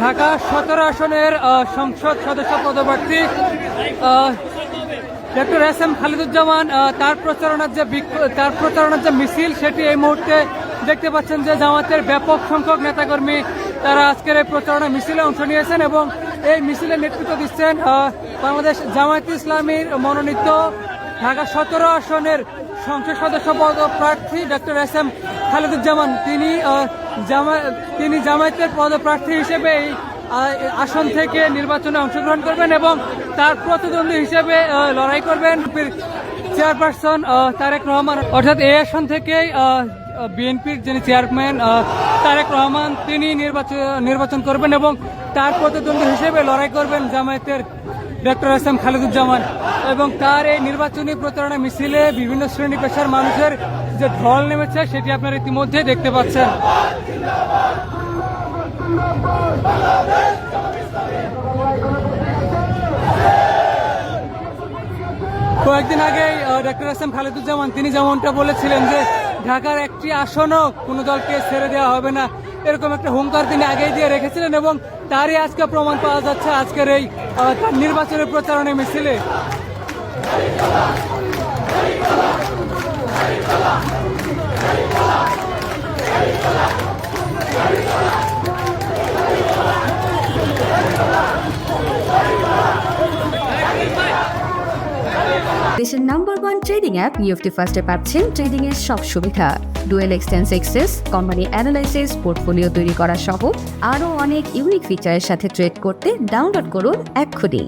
ঢাকা 17 আসনের সংসদ সদস্য পদপ্রার্থী ডক্টর এস এম খালিদুজ্জামান তার প্রচারণার যে মিছিল সেটি এই মুহূর্তে দেখতে পাচ্ছেন যে জামাতের ব্যাপক সংখ্যক নেতাকর্মী তারা আজকের এই প্রচারণা মিছিলে অংশ নিয়েছেন এবং এই মিছিলে নেতৃত্ব দিচ্ছেন বাংলাদেশ জামায়াতে ইসলামীর মনোনীত ঢাকা 17 আসনের সংসদ সদস্য পদপ্রার্থী ডক্টর এস এম খালিদুজ্জামান। তিনি জামায়াতের পদপ্রার্থী হিসেবে এই আসন থেকে নির্বাচনে অংশগ্রহণ করবেন এবং তার প্রতিদ্বন্দ্বী হিসেবে লড়াই করবেন চেয়ারপারসন তারেক রহমান, অর্থাৎ এই আসন থেকেই বিএনপির যিনি চেয়ারম্যান তারেক রহমান তিনি নির্বাচন করবেন এবং তার প্রতিদ্বন্দ্বী হিসেবে লড়াই করবেন জামায়াতের ডক্টর এস এম খালিদুজ্জামান। এবং তার এই নির্বাচনী প্রচারণা মিছিলে বিভিন্ন শ্রেণী পেশার মানুষের যে ঢল নেমেছে সেটি আপনারা ইতিমধ্যে দেখতে পাচ্ছেন। কয়েকদিন আগেই ডক্টর এস এম খালিদুজ্জামান তিনি যেমনটা বলেছিলেন যে ঢাকার একটি আসনও কোনো দলকে ছেড়ে দেওয়া হবে না, এরকম একটা হুঙ্কার তিনি আগেই দিয়ে রেখেছিলেন এবং তারই আজকে প্রমাণ পাওয়া যাচ্ছে আজকের এই নির্বাচনের প্রচারণা মিছিলে। দেশের নাম্বার 1 ট্রেডিং অ্যাপ নিফটি ফার্স্টে পাচ্ছেন ট্রেডিং এর সব সুবিধা, dual এক্সটেন্স access, company analysis, portfolio তৈরি করা সহ আরও অনেক ইউনিক ফিচারের সাথে ট্রেড করতে ডাউনলোড করুন এক্ষুনি।